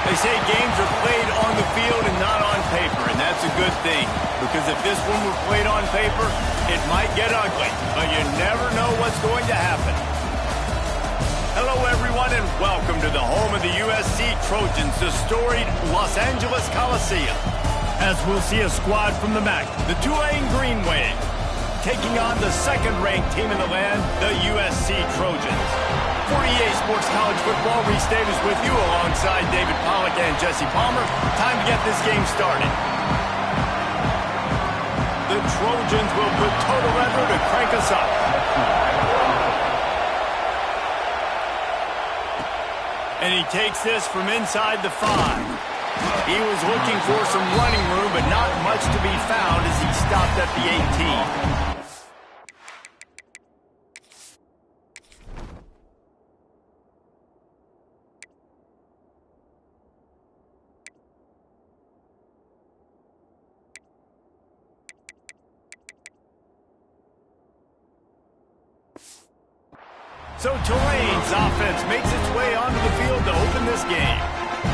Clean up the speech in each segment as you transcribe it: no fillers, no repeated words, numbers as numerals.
They say games are played on the field and not on paper, and that's a good thing. Because if this one were played on paper, it might get ugly. But you never know what's going to happen. Hello, everyone, and welcome to the home of the USC Trojans, the storied Los Angeles Coliseum. As we'll see a squad from the MAC, the Tulane Green Wave, taking on the second-ranked team in the land, the USC Trojans. For EA Sports College Football, Reese Davis with you alongside David Pollack and Jesse Palmer. Time to get this game started. The Trojans will put total effort to crank us up. And he takes this from inside the 5. He was looking for some running room, but not much to be found as he stopped at the 18. So Tulane's offense makes its way onto the field to open this game.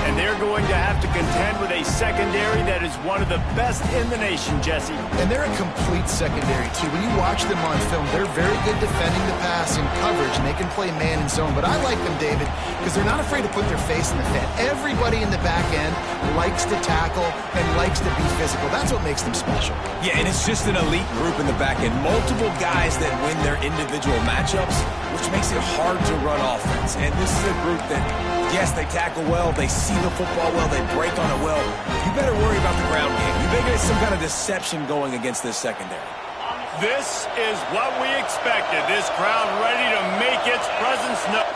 And they're going to have to contend with a secondary that is one of the best in the nation, Jesse. And they're a complete secondary, too. When you watch them on film, they're very good defending the pass and coverage, and they can play man and zone. But I like them, David, because they're not afraid to put their face in the fan. Everybody in the back end likes to tackle and likes to be physical. That's what makes them special. Yeah, and it's just an elite group in the back end. Multiple guys that win their individual matchups, which makes it hard to run offense. And this is a group that, yes, they tackle well, they see the football well, they break on it well. You better worry about the ground game. You better get some kind of deception going against this secondary. This is what we expected. This crowd ready to make its presence known.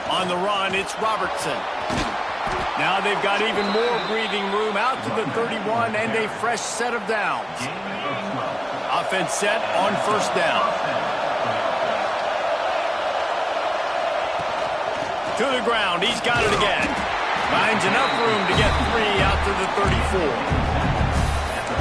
On the run, it's Robertson. Now they've got even more breathing room out to the 31 and a fresh set of downs. Offense set on first down. To the ground, he's got it again. Finds enough room to get 3 out to the 34.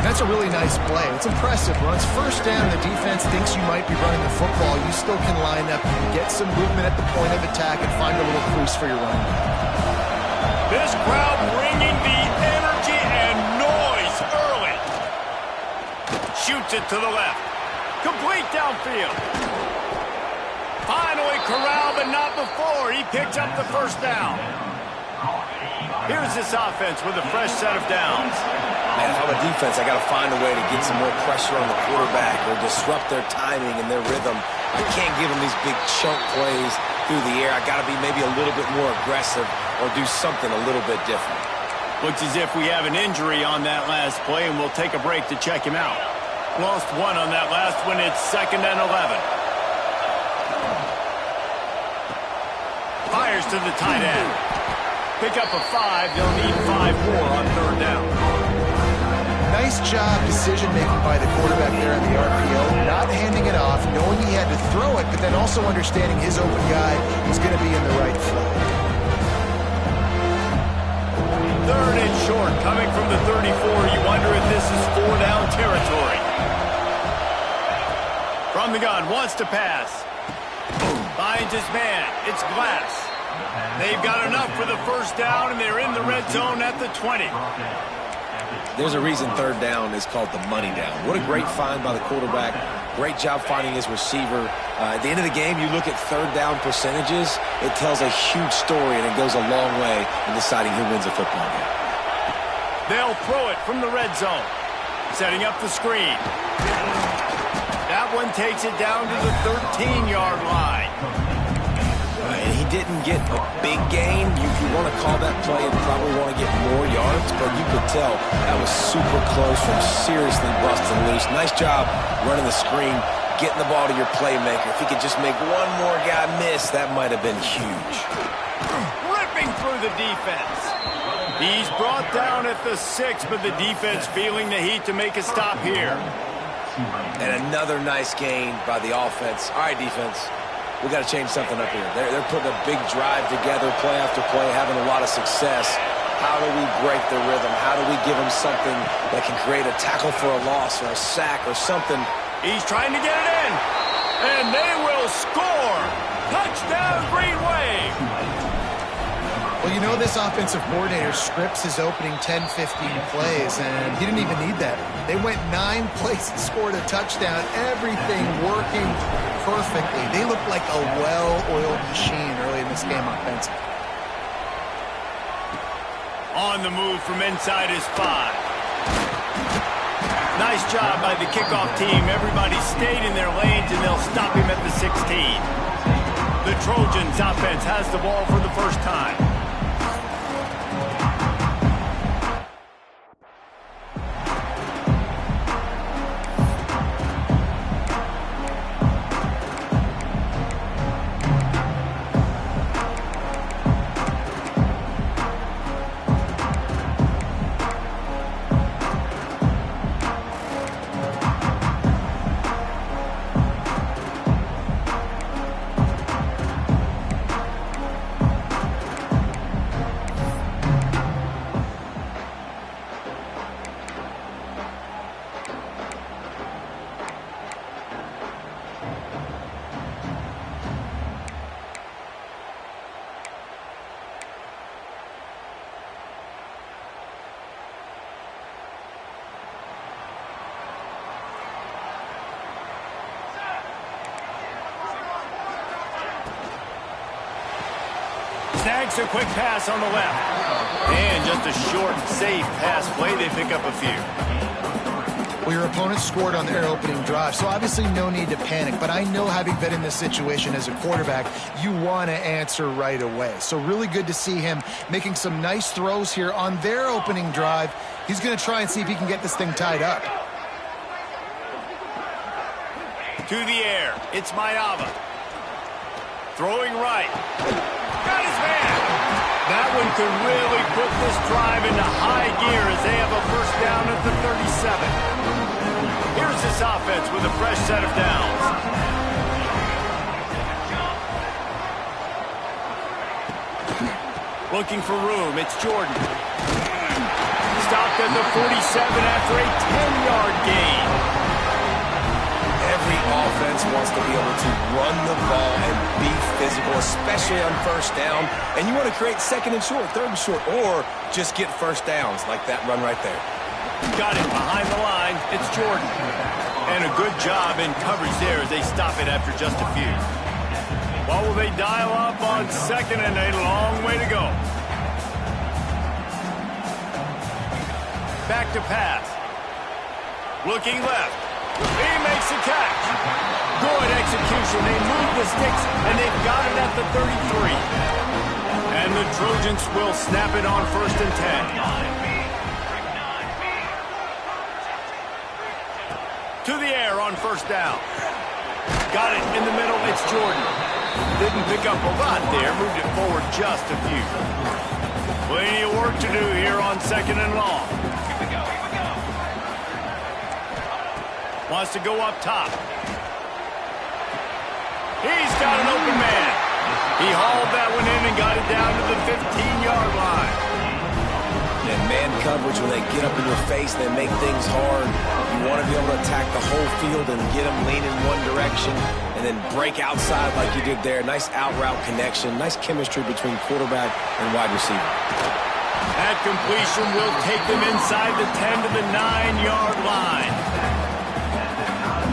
That's a really nice play. It's impressive. Once first down, the defense thinks you might be running the football. You still can line up, get some movement at the point of attack, and find a little crease for your running back. This crowd bringing the energy and noise early. Shoots it to the left. Complete downfield. Finally corralled, but not before. He picks up the first down. Here's this offense with a fresh set of downs. Man, if I'm a defense, I got to find a way to get some more pressure on the quarterback or disrupt their timing and their rhythm. I can't give them these big chunk plays through the air. I got to be maybe a little bit more aggressive or do something a little bit different. Looks as if we have an injury on that last play, and we'll take a break to check him out. Lost one on that last one. It's 2nd and 11. Fires to the tight end. Pick up a 5. They'll need 5 more on 3rd down. Nice job decision-making by the quarterback there in the RPO. Not handing it off, knowing he had to throw it, but then also understanding his open guy was going to be in the right flat. 3rd and short, coming from the 34. You wonder if this is 4-down territory. From the gun, wants to pass. Finds his man. It's Glass. They've got enough for the first down, and they're in the red zone at the 20. There's a reason 3rd down is called the money down. What a great find by the quarterback. Great job finding his receiver. At the end of the game, you look at 3rd down percentages. It tells a huge story, and it goes a long way in deciding who wins a football game. They'll throw it from the red zone. Setting up the screen. That one takes it down to the 13-yard line. And he didn't get a big gain. You want to call that play and probably want to get more yards, but you could tell that was super close from seriously busting loose. Nice job running the screen, getting the ball to your playmaker. If he could just make one more guy miss, that might have been huge. Ripping through the defense. He's brought down at the 6, but the defense feeling the heat to make a stop here. And another nice gain by the offense. All right, defense. We got to change something up here. They're putting a big drive together, play after play, having a lot of success. How do we break the rhythm? How do we give them something that can create a tackle for a loss or a sack or something? He's trying to get it in, and they will score. Touchdown, Green Wave. Well, you know this offensive coordinator scripts his opening 10, 15 plays, and he didn't even need that. They went 9 plays and scored a touchdown. Everything working perfectly. They look like a well-oiled machine early in this game offensively. On the move from inside his 5. Nice job by the kickoff team. Everybody stayed in their lanes, and they'll stop him at the 16. The Trojans offense has the ball for the first time. Snags a quick pass on the left. And just a short, safe pass play. They pick up a few. Well, your opponent scored on their opening drive, so obviously no need to panic. But I know, having been in this situation as a quarterback, you want to answer right away. So really good to see him making some nice throws here on their opening drive. He's going to try and see if he can get this thing tied up. To the air. It's Mayava. Throwing right. Got his man. That one could really put this drive into high gear as they have a first down at the 37. Here's this offense with a fresh set of downs. Looking for room. It's Jordan. Stopped at the 47 after a 10-yard gain. Every offense wants to be able to run the ball and be physical, especially on first down. And you want to create second and short, third and short, or just get first downs like that run right there. Got it behind the line. It's Jordan. And a good job in coverage there as they stop it after just a few. What will they dial up on second and a long way to go? Back to pass. Looking left. He makes the catch. Good execution. They move the sticks, and they've got it at the 33. And the Trojans will snap it on 1st and 10. To the air on 1st down. Got it in the middle. It's Jordan. Didn't pick up a lot there. Moved it forward just a few. Plenty of work to do here on 2nd and long. Wants to go up top. He's got an open man. He hauled that one in and got it down to the 15-yard line. And man coverage, when they get up in your face, they make things hard. You want to be able to attack the whole field and get them leaning one direction and then break outside like you did there. Nice out route connection. Nice chemistry between quarterback and wide receiver. That completion will take them inside the 10 to the 9-yard line.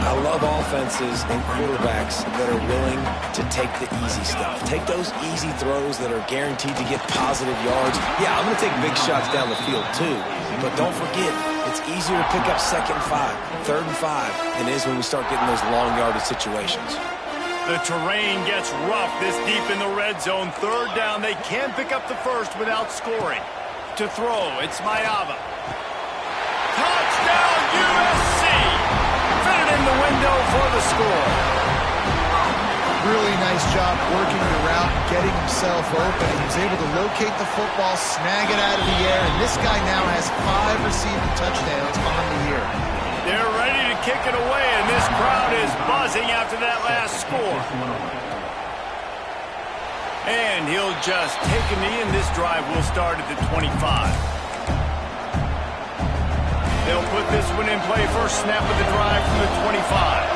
I love offenses and quarterbacks that are willing to take the easy stuff. Take those easy throws that are guaranteed to get positive yards. Yeah, I'm going to take big shots down the field too. But don't forget, it's easier to pick up 2nd and 5, 3rd and 5 than it is when we start getting those long yardage situations. The terrain gets rough this deep in the red zone. 3rd down, they can't pick up the first without scoring. To throw, it's Mayava. Touchdown, USC! Fit in the window for the score. Really nice job working the route, getting himself open. He was able to locate the football, snag it out of the air, and this guy now has 5 receiving touchdowns on the year. They're ready to kick it away, and this crowd is buzzing after that last score. And he'll just take a knee, and this drive will start at the 25. They'll put this one in play. First snap of the drive from the 25.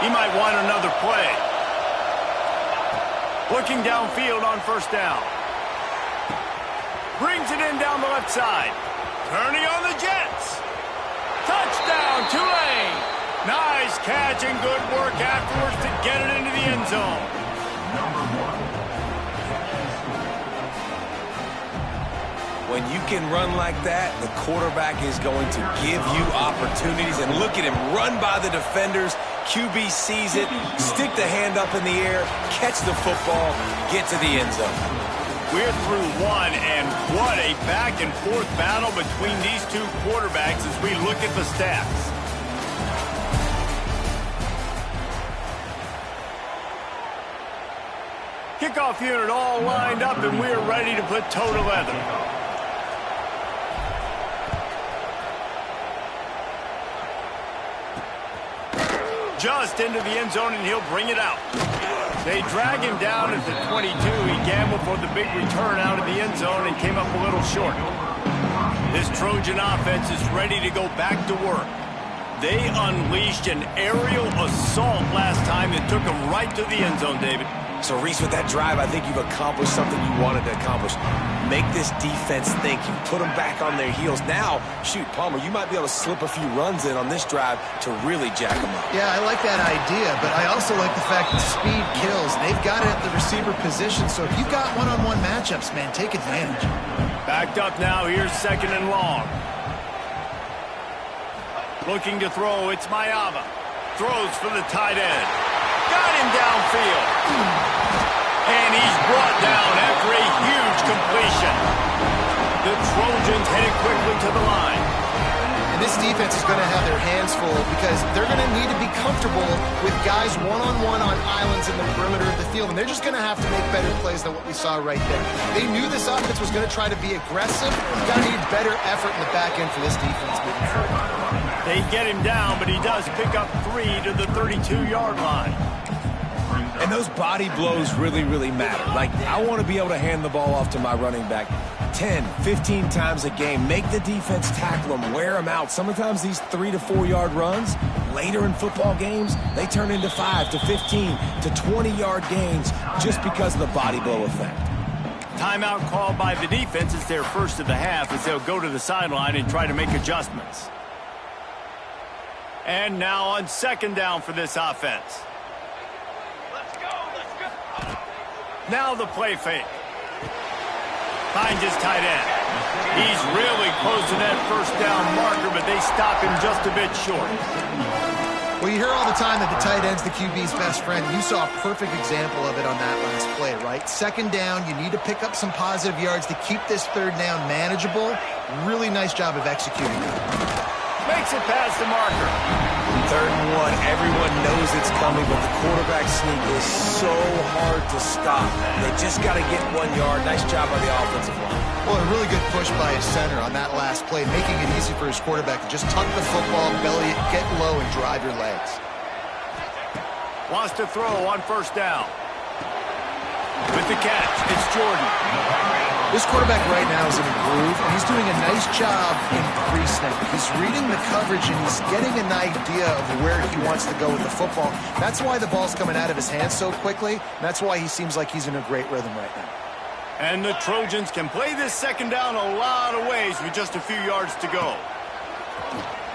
He might want another play. Looking downfield on 1st down. Brings it in down the left side. Turning on the Jets. Touchdown, Tulane. Nice catch and good work afterwards to get it into the end zone. When you can run like that, the quarterback is going to give you opportunities. And look at him run by the defenders. QB sees it, stick the hand up in the air, catch the football, get to the end zone. We're through one, and what a back-and-forth battle between these two quarterbacks as we look at the stats. Kickoff unit all lined up, and we're ready to put toe to leather. Just into the end zone, and he'll bring it out. They drag him down at the 22. He gambled for the big return out of the end zone and came up a little short. This Trojan offense is ready to go back to work. They unleashed an aerial assault last time that took them right to the end zone, David. So, Reese, with that drive, I think you've accomplished something you wanted to accomplish. Make this defense think. You put them back on their heels. Now, shoot, Palmer, you might be able to slip a few runs in on this drive to really jack them up. Yeah, I like that idea, but I also like the fact that speed kills. They've got it at the receiver position, so if you've got one-on-one matchups, man, take advantage. Backed up now. Here's 2nd and long. Looking to throw, it's Mayava. Throws for the tight end. Got him downfield. And he's brought down after a huge completion. The Trojans headed quickly to the line. And this defense is going to have their hands full because they're going to need to be comfortable with guys one-on-one on islands in the perimeter of the field. And they're just going to have to make better plays than what we saw right there. They knew this offense was going to try to be aggressive. Got to need better effort in the back end for this defense moving forward. They get him down, but he does pick up 3 to the 32-yard line. And those body blows really, really matter. Like, I want to be able to hand the ball off to my running back 10, 15 times a game. Make the defense tackle them, wear them out. Sometimes these 3 to 4 yard runs, later in football games, they turn into 5 to 15 to 20-yard gains just because of the body blow effect. Timeout called by the defense. It's their first of the half as they'll go to the sideline and try to make adjustments. And now on second down for this offense. Let's go. Now the play fake. Finds his tight end. He's really close to that first down marker, but they stop him just a bit short. Well, you hear all the time that the tight end's the QB's best friend. You saw a perfect example of it on that last play, right? Second down, you need to pick up some positive yards to keep this third down manageable. Really nice job of executing that. Makes it past the marker. 3rd and 1, everyone knows it's coming, but the quarterback sneak is so hard to stop. They just got to get 1 yard. Nice job by the offensive line. Well, a really good push by his center on that last play, making it easy for his quarterback to just tuck the football, belly it, get low, and drive your legs. Wants to throw on first down. With the catch, it's Jordan. This quarterback right now is in a groove, and he's doing a nice job in pre-snap. He's reading the coverage, and he's getting an idea of where he wants to go with the football. That's why the ball's coming out of his hands so quickly. And that's why he seems like he's in a great rhythm right now. And the Trojans can play this second down a lot of ways with just a few yards to go.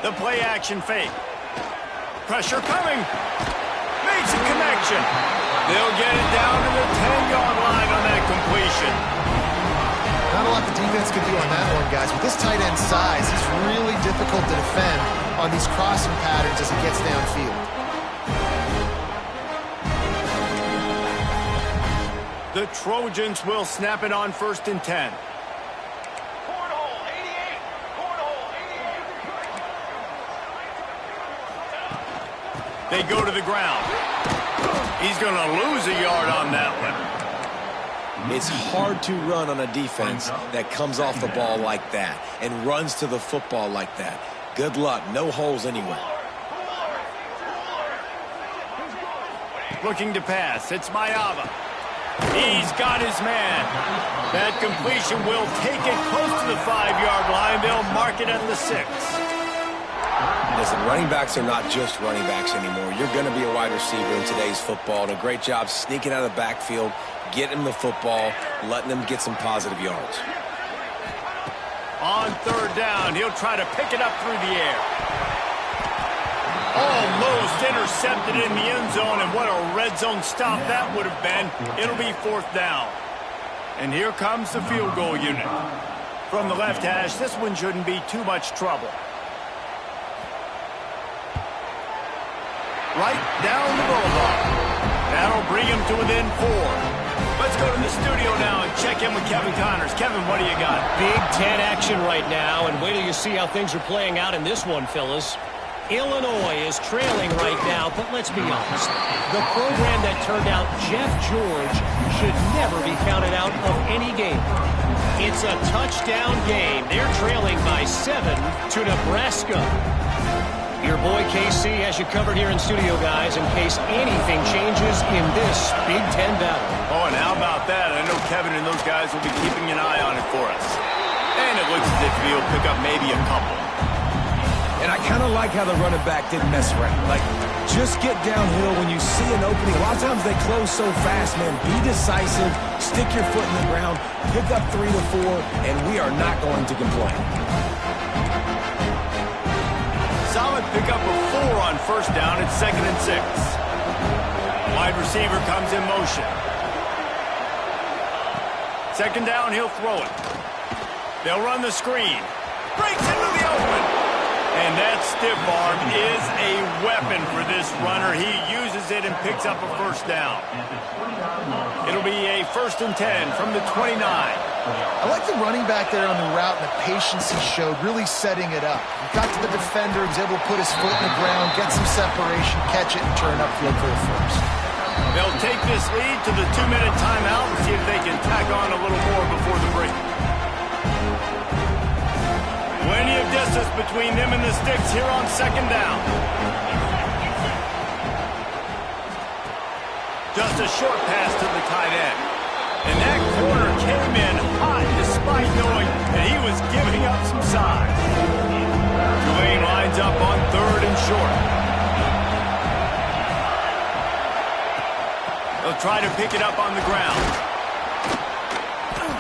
The play action fake. Pressure coming. Makes a connection. They'll get it down to the 10-yard line on that completion. Not a lot the defense could do on that one, guys. With this tight end size, he's really difficult to defend on these crossing patterns as he gets downfield. The Trojans will snap it on 1st and 10. They go to the ground. He's going to lose a yard on that one. It's hard to run on a defense that comes off the ball like that and runs to the football like that. Good luck. No holes anywhere. Looking to pass. It's Mayava. He's got his man. That completion will take it close to the 5-yard line. They'll mark it at the 6. Listen, running backs are not just running backs anymore. You're going to be a wide receiver in today's football. And a great job sneaking out of the backfield, getting them the football, letting them get some positive yards. On 3rd down, he'll try to pick it up through the air. Almost intercepted in the end zone, and what a red zone stop that would have been. It'll be 4th down. And here comes the field goal unit. From the left hash, this one shouldn't be too much trouble. Right down the boulevard. That'll bring him to within 4. Let's go to the studio now and check in with Kevin Connors. Kevin, what do you got? Big Ten action right now, and wait till you see how things are playing out in this one, fellas. Illinois is trailing right now, but let's be honest. The program that turned out Jeff George should never be counted out of any game. It's a touchdown game. They're trailing by 7 to Nebraska. Your boy KC has you covered here in studio, guys, in case anything changes in this Big Ten battle. Oh, and how about that? I know Kevin and those guys will be keeping an eye on it for us. And it looks as if he'll pick up maybe a couple. And I kind of like how the running back didn't mess around. Like, just get downhill when you see an opening. A lot of times they close so fast, man. Be decisive, stick your foot in the ground, pick up 3 to 4, and we are not going to complain. Solid pickup of 4 on 1st down. It's 2nd and 6. Wide receiver comes in motion. 2nd down, he'll throw it. They'll run the screen. Breaks into the open. And that stiff arm is a weapon for this runner. He uses it and picks up a 1st down. It'll be a 1st and 10 from the 29. I like the running back there on the route and the patience he showed, really setting it up. He got to the defender, was able to put his foot in the ground, get some separation, catch it, and turn upfield for the 1st. They'll take this lead to the 2-minute timeout and see if they can tack on a little more before the break. Plenty of distance between them and the sticks here on 2nd down. Just a short pass to the tight end. And that corner came in hot despite knowing that he was giving up some size. Tulane lines up on 3rd and short. They'll try to pick it up on the ground.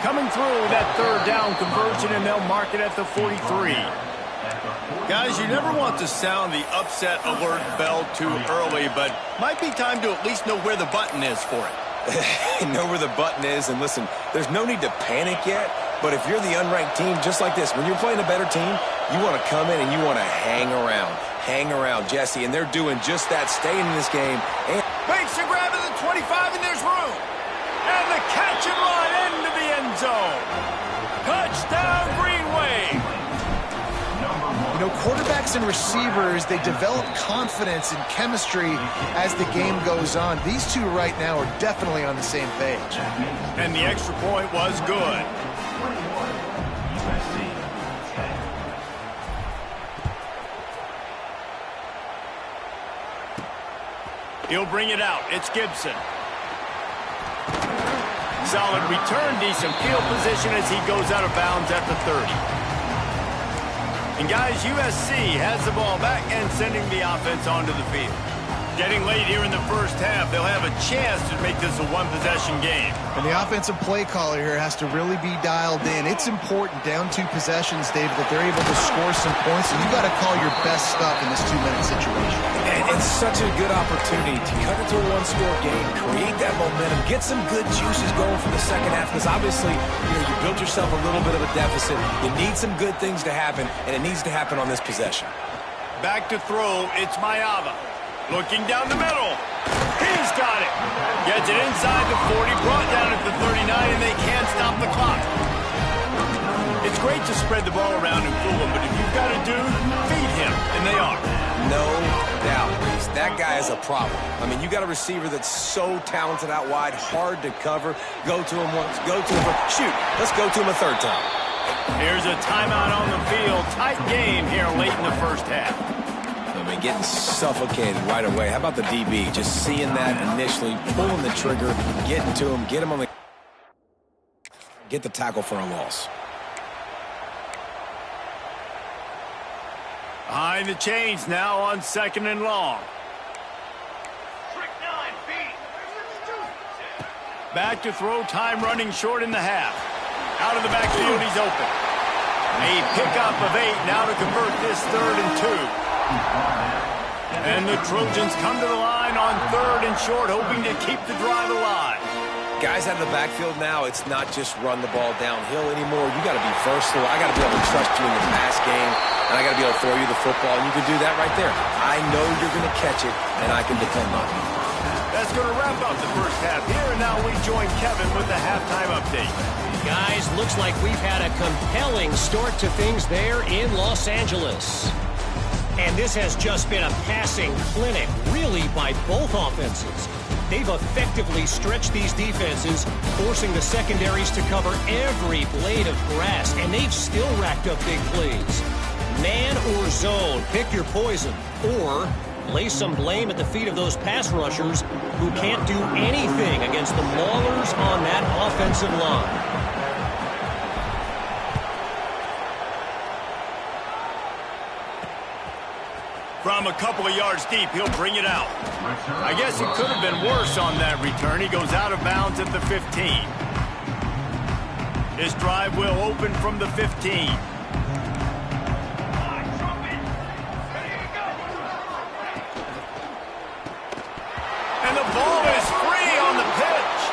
Coming through that 3rd down conversion, and they'll mark it at the 43. Guys, you never want to sound the upset alert bell too early, but might be time to at least know where the button is for it. Know where the button is, and listen, there's no need to panic yet, but if you're the unranked team, just like this, when you're playing a better team, you want to come in and you want to hang around, Jesse, and they're doing just that, staying in this game. And makes a grab at the 25, and there's room. And the catch and run into the end zone. Touchdown, Green Wave. You know, quarterbacks and receivers, they develop confidence and chemistry as the game goes on. These two right now are definitely on the same page. And the extra point was good. He'll bring it out. It's Gibson. Solid return, decent field position as he goes out of bounds at the 30. And guys, USC has the ball back and sending the offense onto the field. Getting late here in the first half, they'll have a chance to make this a one-possession game. And the offensive play caller here has to really be dialed in. It's important down 2 possessions, David, that they're able to score some points, and you got to call your best stuff in this 2-minute situation. And it's such a good opportunity to cut it to a 1-score game, create that momentum, get some good juices going for the second half, because obviously, you built yourself a little bit of a deficit. You need some good things to happen, and it needs to happen on this possession. Back to throw, it's Mayava. Looking down the middle. He's got it. Gets it inside the 40, brought down at the 39, and they can't stop the clock. It's great to spread the ball around and fool him, but if you've got a dude, feed him, and they are. No doubt, Reese. That guy is a problem. I mean, you got a receiver that's so talented out wide, hard to cover. Go to him once, go to him, shoot. Let's go to him a 3rd time. Here's a timeout on the field. Tight game here late in the first half. I mean, getting suffocated right away. How about the DB? Just seeing that initially, pulling the trigger, getting to him, get him on the... Get the tackle for a loss. Behind the chains now on 2nd and long. Back to throw, time running short in the half. Out of the backfield, he's open. A pickup of 8 now to convert this 3rd and 2. And the Trojans come to the line on 3rd and short, hoping to keep the drive alive. Guys out of the backfield now, it's not just run the ball downhill anymore. You got to be versatile. I got to be able to trust you in the pass game, and I got to be able to throw you the football, and you can do that right there. I know you're going to catch it, and I can depend on it. That's going to wrap up the first half here, and now we join Kevin with the halftime update. Guys, looks like we've had a compelling start to things there in Los Angeles. And this has just been a passing clinic, really, by both offenses. They've effectively stretched these defenses, forcing the secondaries to cover every blade of grass, and they've still racked up big plays. Man or zone, pick your poison, or lay some blame at the feet of those pass rushers who can't do anything against the maulers on that offensive line. From a couple of yards deep, he'll bring it out. I guess it could have been worse on that return. He goes out of bounds at the 15. His drive will open from the 15. And the ball is free on the pitch.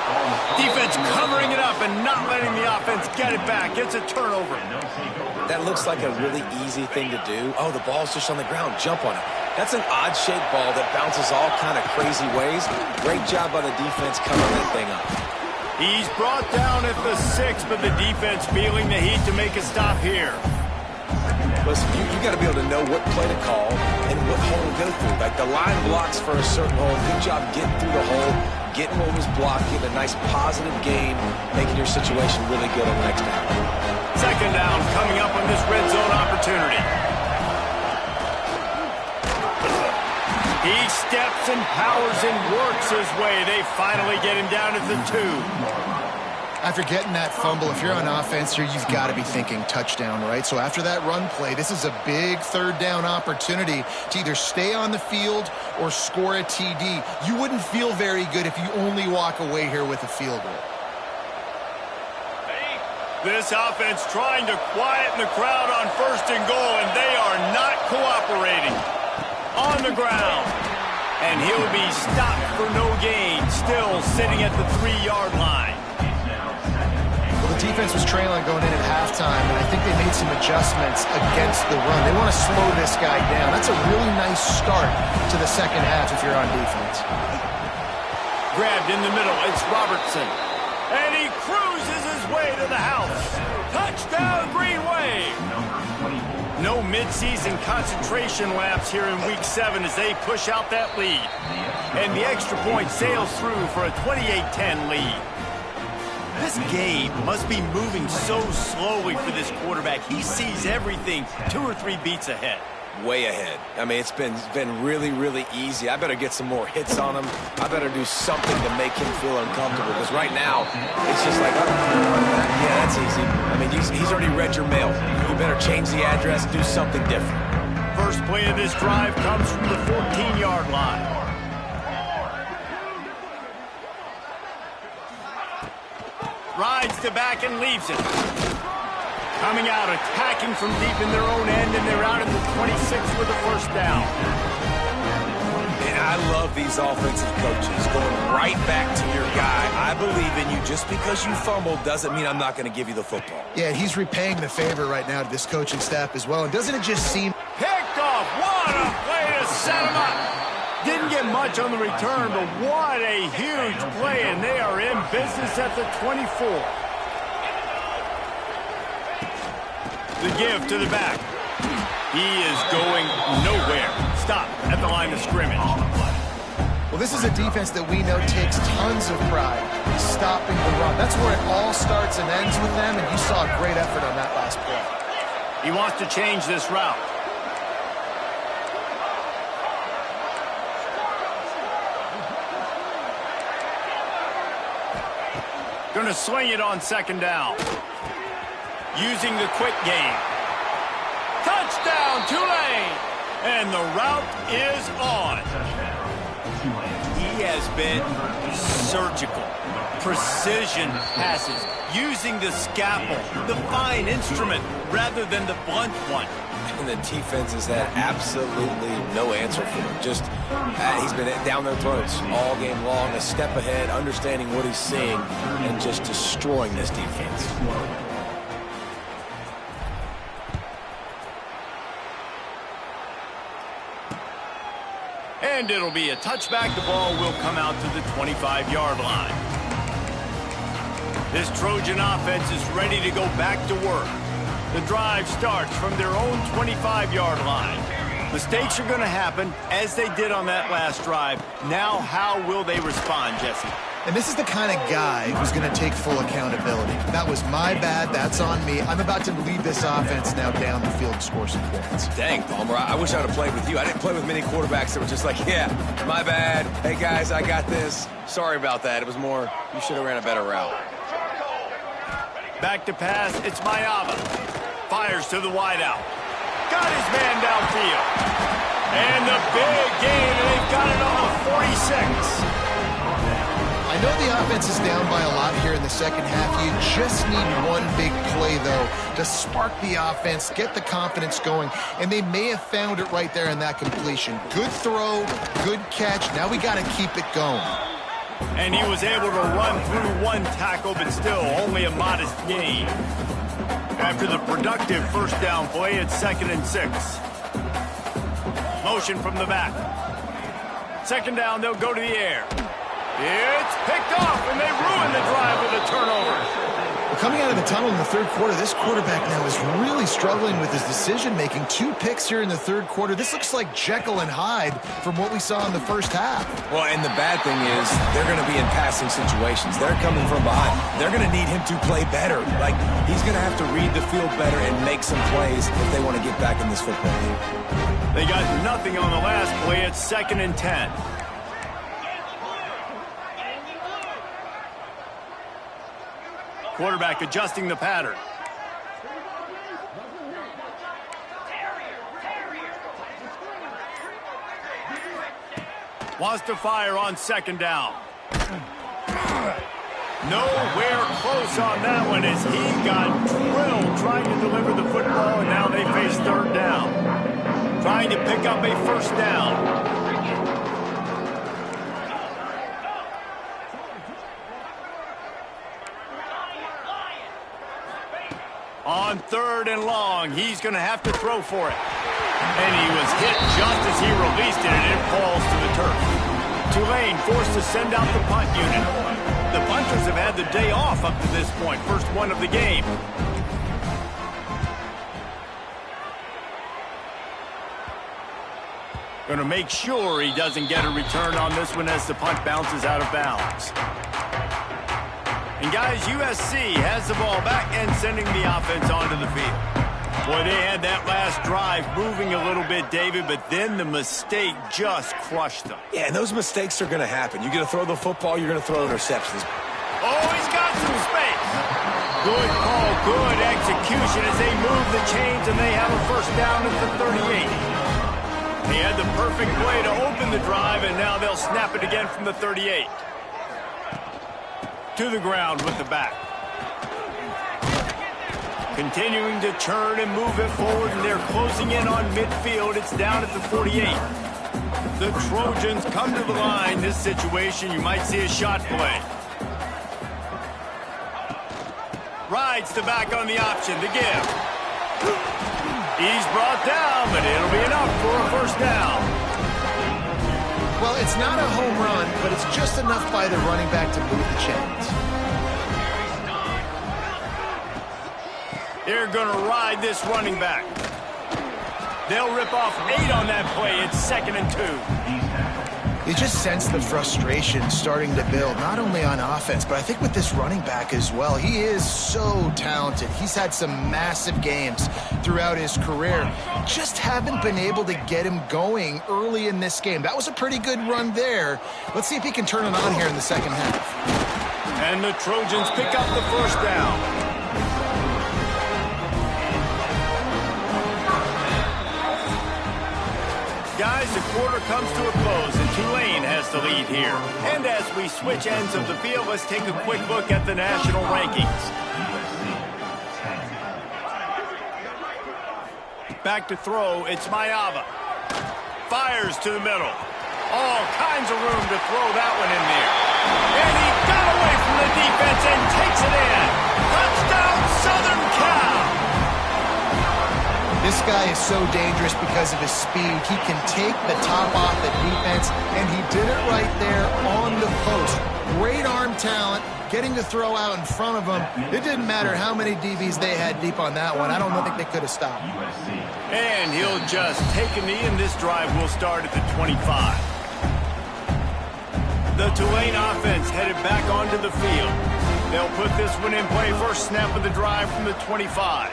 Defense covering it up and not letting the offense get it back. It's a turnover. That looks like a really easy thing to do. Oh, the ball's just on the ground. Jump on it. That's an odd-shaped ball that bounces all kind of crazy ways. Great job by the defense covering that thing up. He's brought down at the 6, but the defense feeling the heat to make a stop here. Listen, you got to be able to know what play to call and what hole to go through. Like the line blocks for a certain hole. Good job getting through the hole, getting what was blocked, getting a nice positive gain, making your situation really good on the next down. 2nd down coming up on this red zone opportunity. He He steps and powers and works his way. They finally get him down at the 2. After getting that fumble, if you're on offense here, you've got to be thinking touchdown, right? So after that run play, this is a big third down opportunity to either stay on the field or score a TD. You wouldn't feel very good if you only walk away here with a field goal. This offense trying to quieten the crowd on 1st and goal, and they are not cooperating. On the ground. And he'll be stopped for no gain, still sitting at the 3-yard line. The defense was trailing going in at halftime, and I think they made some adjustments against the run. They want to slow this guy down. That's a really nice start to the second half if you're on defense. Grabbed in the middle, it's Robertson. And he cruises his way to the house. Touchdown, Green Wave! No midseason concentration laps here in Week 7 as they push out that lead. And the extra point sails through for a 28-10 lead. This game must be moving so slowly for this quarterback. He sees everything 2 or 3 beats ahead. Way ahead. I mean, it's been really, really easy. I better get some more hits on him. I better do something to make him feel uncomfortable, because right now, it's just like, yeah, that's easy. I mean, he's already read your mail. You better change the address, do something different. First play of this drive comes from the 14-yard line. Rides to back and leaves it. Coming out, attacking from deep in their own end, and they're out at the 26 with a first down. And I love these offensive coaches going right back to your guy. I believe in you. Just because you fumbled doesn't mean I'm not going to give you the football. Yeah, he's repaying the favor right now to this coaching staff as well. And doesn't it just seem... Picked off. What a play to set him up. Didn't get much on the return, but what a huge play, and they are in business at the 24. The give to the back. He is going nowhere. Stop at the line of scrimmage. Well, this is a defense that we know takes tons of pride stopping the run. That's where it all starts and ends with them, and you saw a great effort on that last play. He wants to change this route. Going to swing it on 2nd down. Using the quick game. Touchdown, Tulane! And the route is on. He has been surgical. Precision passes. Using the scalpel, the fine instrument, rather than the blunt one. And the defense has had absolutely no answer for him. Just, he's been down their throats all game long, a step ahead, understanding what he's seeing, and just destroying this defense. And it'll be a touchback. The ball will come out to the 25-yard line. This Trojan offense is ready to go back to work. The drive starts from their own 25-yard line. Mistakes are going to happen, as they did on that last drive. Now, how will they respond, Jesse? And this is the kind of guy who's going to take full accountability. That was my bad. That's on me. I'm about to lead this offense now down the field and score some points. Dang, Palmer, I wish I would have played with you. I didn't play with many quarterbacks that were just like, yeah, my bad. Hey, guys, I got this. Sorry about that. It was more, you should have ran a better route. Back to pass. It's Mayava. Fires to the wideout. Got his man downfield. And the big gain, and they've got it on the 46. I know the offense is down by a lot here in the second half. You just need one big play, though, to spark the offense, get the confidence going, and they may have found it right there in that completion. Good throw, good catch. Now we got to keep it going. And he was able to run through one tackle, but still only a modest gain. After the productive first down play, it's 2nd and 6. Motion from the back. 2nd down, they'll go to the air. It's picked off, and they ruin the drive with a turnover. Coming out of the tunnel in the third quarter, this quarterback now is really struggling with his decision-making. 2 picks here in the third quarter. This looks like Jekyll and Hyde from what we saw in the first half. Well, and the bad thing is they're going to be in passing situations. They're coming from behind. They're going to need him to play better. Like, he's going to have to read the field better and make some plays if they want to get back in this football game. They got nothing on the last play. It's 2nd and 10. Quarterback adjusting the pattern. Wants to fire on 2nd down. Nowhere close on that one as he got drilled trying to deliver the football, and now they face 3rd down. Trying to pick up a 1st down. On 3rd and long, he's going to have to throw for it. And he was hit just as he released it, and it falls to the turf. Tulane forced to send out the punt unit. The punters have had the day off up to this point, first one of the game. Going to make sure he doesn't get a return on this one as the punt bounces out of bounds. And guys, USC has the ball back and sending the offense onto the field. Boy, they had that last drive moving a little bit, David, but then the mistake just crushed them. Yeah, and those mistakes are going to happen. You're going to throw the football, you're going to throw interceptions. Oh, he's got some space. Good call, good execution as they move the chains, and they have a 1st down at the 38. He had the perfect play to open the drive, and now they'll snap it again from the 38. To the ground with the back. Continuing to churn and move it forward, and they're closing in on midfield. It's down at the 48. The Trojans come to the line. This situation, you might see a shot play. Rides the back on the option to give. He's brought down, but it'll be enough for a 1st down. Well, it's not a home run, but it's just enough by the running back to move the chains. They're going to ride this running back. They'll rip off 8 on that play. It's 2nd and 2. You just sense the frustration starting to build, not only on offense, but I think with this running back as well. He is so talented. He's had some massive games throughout his career. Just haven't been able to get him going early in this game. That was a pretty good run there. Let's see if he can turn it on here in the 2nd half. And the Trojans pick up the 1st down. Guys, the quarter comes to a close, and Tulane has the lead here. And as we switch ends of the field, let's take a quick look at the national rankings. Back to throw, it's Mayava. Fires to the middle. All kinds of room to throw that one in there. And he got away from the defense and takes it in. Touchdown, Southern Cal! This guy is so dangerous because of his speed. He can take the top off the defense, and he did it right there on the post. Great arm talent, getting the throw out in front of him. It didn't matter how many DBs they had deep on that one. I don't think they could have stopped. And he'll just take a knee, and this drive will start at the 25. The Tulane offense headed back onto the field. They'll put this one in play, first snap of the drive from the 25.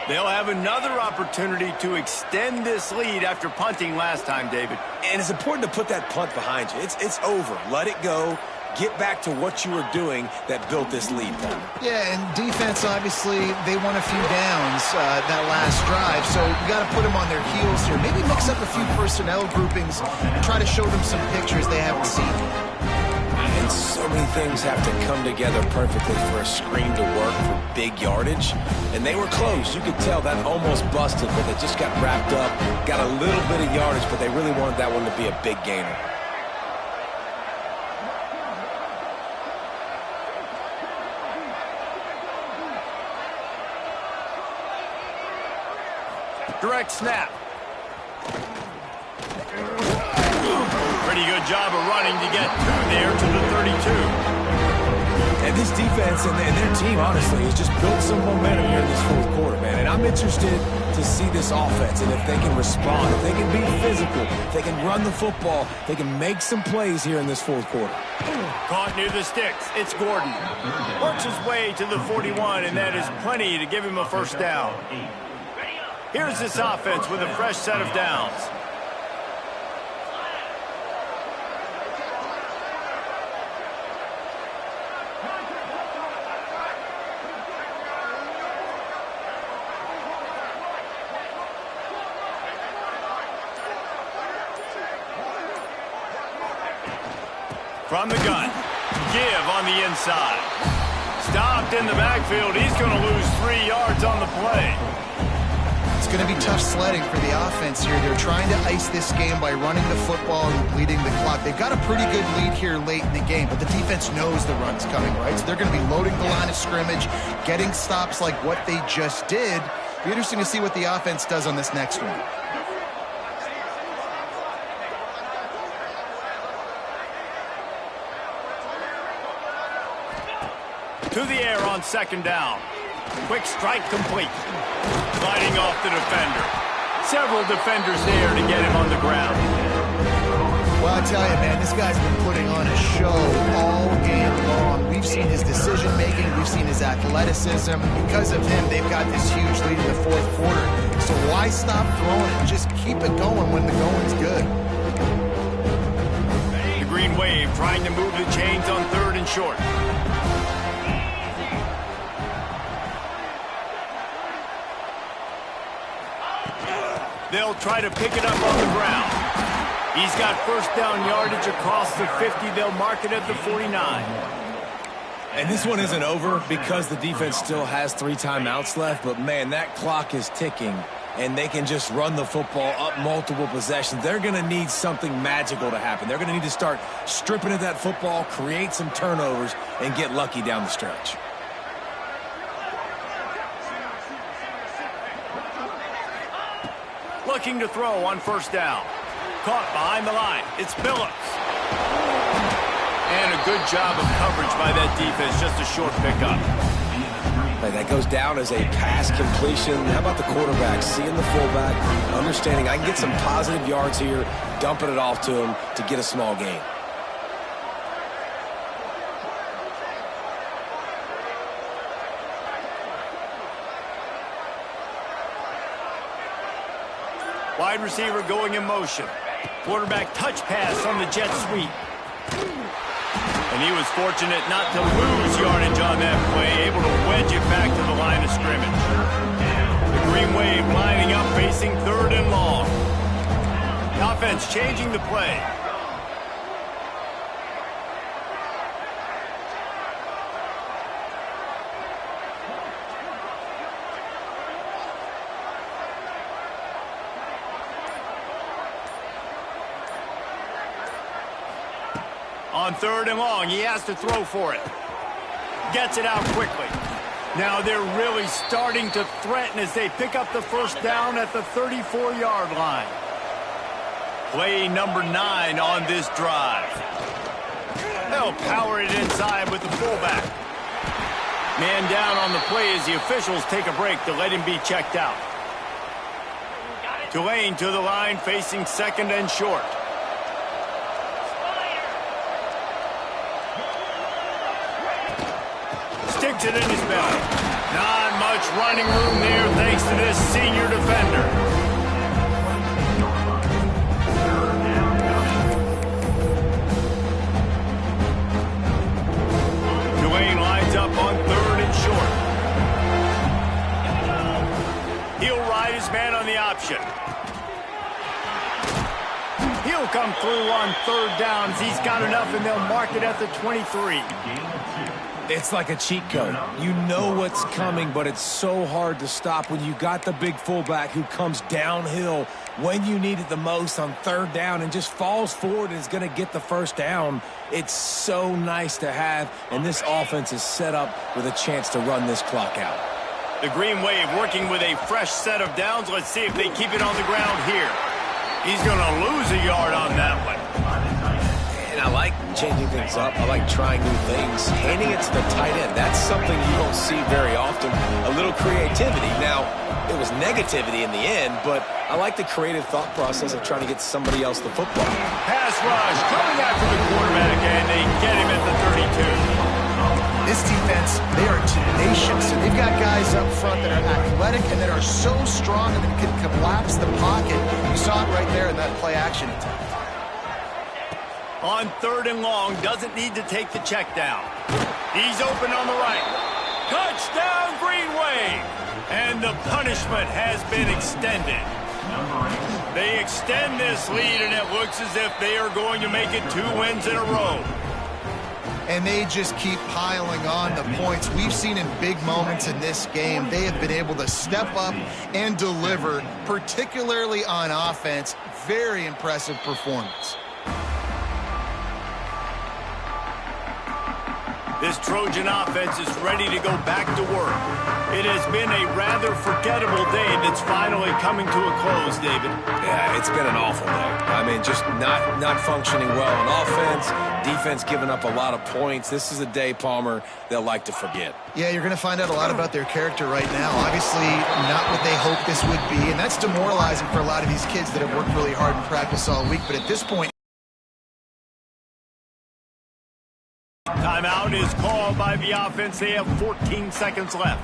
They'll have another opportunity to extend this lead after punting last time, David. And it's important to put that punt behind you. It's over. Let it go. Get back to what you were doing that built this lead, Paul. Yeah, and defense, obviously, they won a few downs that last drive, so you got to put them on their heels here. Maybe mix up a few personnel groupings and try to show them some pictures they haven't seen. And so many things have to come together perfectly for a screen to work for big yardage. And they were close. You could tell that almost busted, but they just got wrapped up, got a little bit of yardage, but they really wanted that one to be a big gainer. Direct snap. Pretty good job of running to get through there to the And this defense and their team, honestly, has just built some momentum here in this fourth quarter, man. And I'm interested to see this offense and if they can respond, if they can be physical, if they can run the football, they can make some plays here in this fourth quarter. Caught near the sticks. It's Gordon. Works his way to the 41, and that is plenty to give him a first down. Here's this offense with a fresh set of downs. From the gun, give on the inside. Stopped in the backfield. He's going to lose 3 yards on the play. It's going to be tough sledding for the offense here. They're trying to ice this game by running the football and bleeding the clock. They've got a pretty good lead here late in the game, but the defense knows the run's coming, right? So they're going to be loading the line of scrimmage, getting stops like what they just did. It'll be interesting to see what the offense does on this next one. To the air on second down. Quick strike complete. Sliding off the defender. Several defenders there to get him on the ground. Well, I tell you, man, this guy's been putting on a show all game long. We've seen his decision-making. We've seen his athleticism. Because of him, they've got this huge lead in the fourth quarter. So why stop throwing it? Just keep it going when the going's good. The Green Wave trying to move the chains on third and short. They'll try to pick it up on the ground. He's got first down yardage across the 50. They'll mark it at the 49. And this one isn't over because the defense still has 3 timeouts left. But, man, that clock is ticking, and they can just run the football up multiple possessions. They're going to need something magical to happen. They're going to need to start stripping at that football, create some turnovers, and get lucky down the stretch. Looking to throw on first down. Caught behind the line. It's Phillips. And a good job of coverage by that defense. Just a short pickup. That goes down as a pass completion. How about the quarterback seeing the fullback, understanding I can get some positive yards here, dumping it off to him to get a small gain. Wide receiver going in motion. Quarterback touch pass on the jet sweep. And he was fortunate not to lose yardage on that play, able to wedge it back to the line of scrimmage. The Green Wave lining up, facing third and long. The offense changing the play. On third and long, he has to throw for it. Gets it out quickly. Now they're really starting to threaten as they pick up the first down at the 34-yard line. Play number 9 on this drive. They'll power it inside with the fullback. Man down on the play as the officials take a break to let him be checked out. Tulane to the line, facing second and short. Sticks it in his belly. Not much running room there thanks to this senior defender. Tulane lines up on third and short. He'll ride his man on the option. He'll come through on third downs. He's got enough, and they'll mark it at the 23. It's like a cheat code. You know what's coming, but it's so hard to stop when you got the big fullback who comes downhill when you need it the most on third down and just falls forward and is going to get the first down. It's so nice to have, and this offense is set up with a chance to run this clock out. The Green Wave working with a fresh set of downs. Let's see if they keep it on the ground here. He's going to lose a yard on that one. And I like changing things up. I like trying new things. Handing it to the tight end, that's something you don't see very often. A little creativity. Now, it was negativity in the end, but I like the creative thought process of trying to get somebody else the football. Pass rush coming after the quarterback, and they get him at the 32. This defense, they are tenacious, and they've got guys up front that are athletic and that are so strong and that can collapse the pocket. You saw it right there in that play-action attempt. On 3rd and long, doesn't need to take the check down. He's open on the right. Touchdown, Green Wave! And the punishment has been extended. They extend this lead, and it looks as if they are going to make it 2 wins in a row. And they just keep piling on the points. We've seen in big moments in this game, they have been able to step up and deliver, particularly on offense. Very impressive performance. This Trojan offense is ready to go back to work. It has been a rather forgettable day that's finally coming to a close, David. Yeah, it's been an awful day. I mean, just not functioning well on offense, defense giving up a lot of points. This is a day, Palmer, they'll like to forget. Yeah, you're going to find out a lot about their character right now. Obviously, not what they hoped this would be, and that's demoralizing for a lot of these kids that have worked really hard in practice all week. But at this point, timeout is called by the offense. They have 14 seconds left.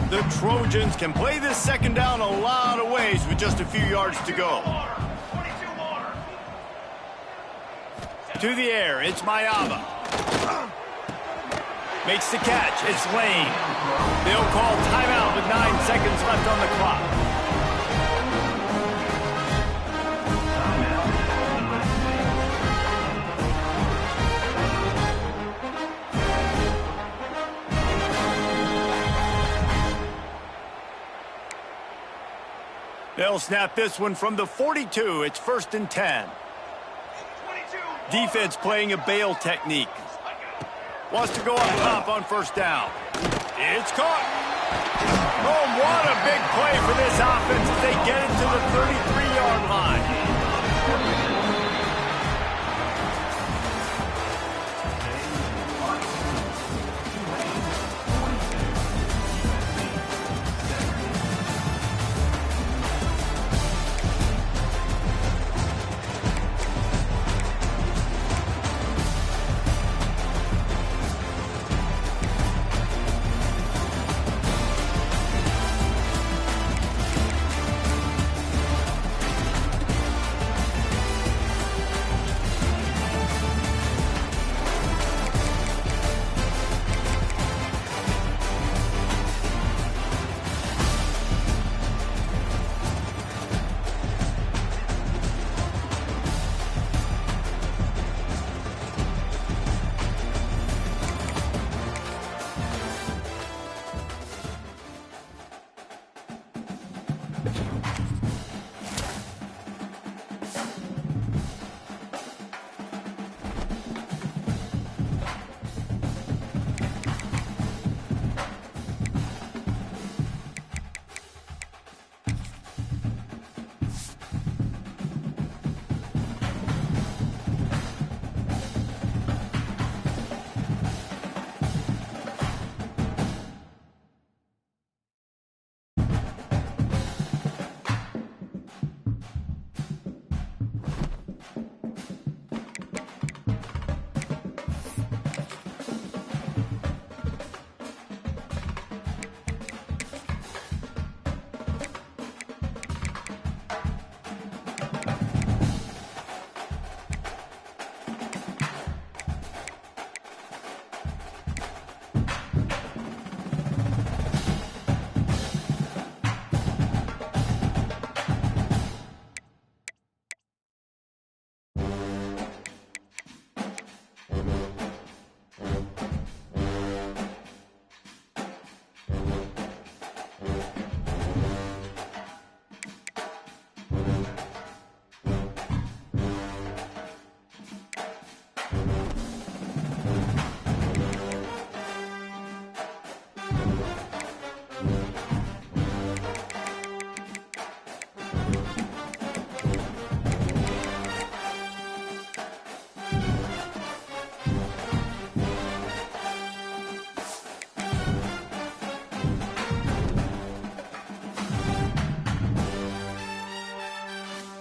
The Trojans can play this second down a lot of ways with just a few yards to go. To the air, it's Mayaba. Makes the catch, it's Lane. They'll call timeout with 9 seconds left on the clock. They'll snap this one from the 42. It's 1st and 10. Defense playing a bail technique. Wants to go up top on 1st down. It's caught. Oh, what a big play for this offense as they get it to the 33-yard line.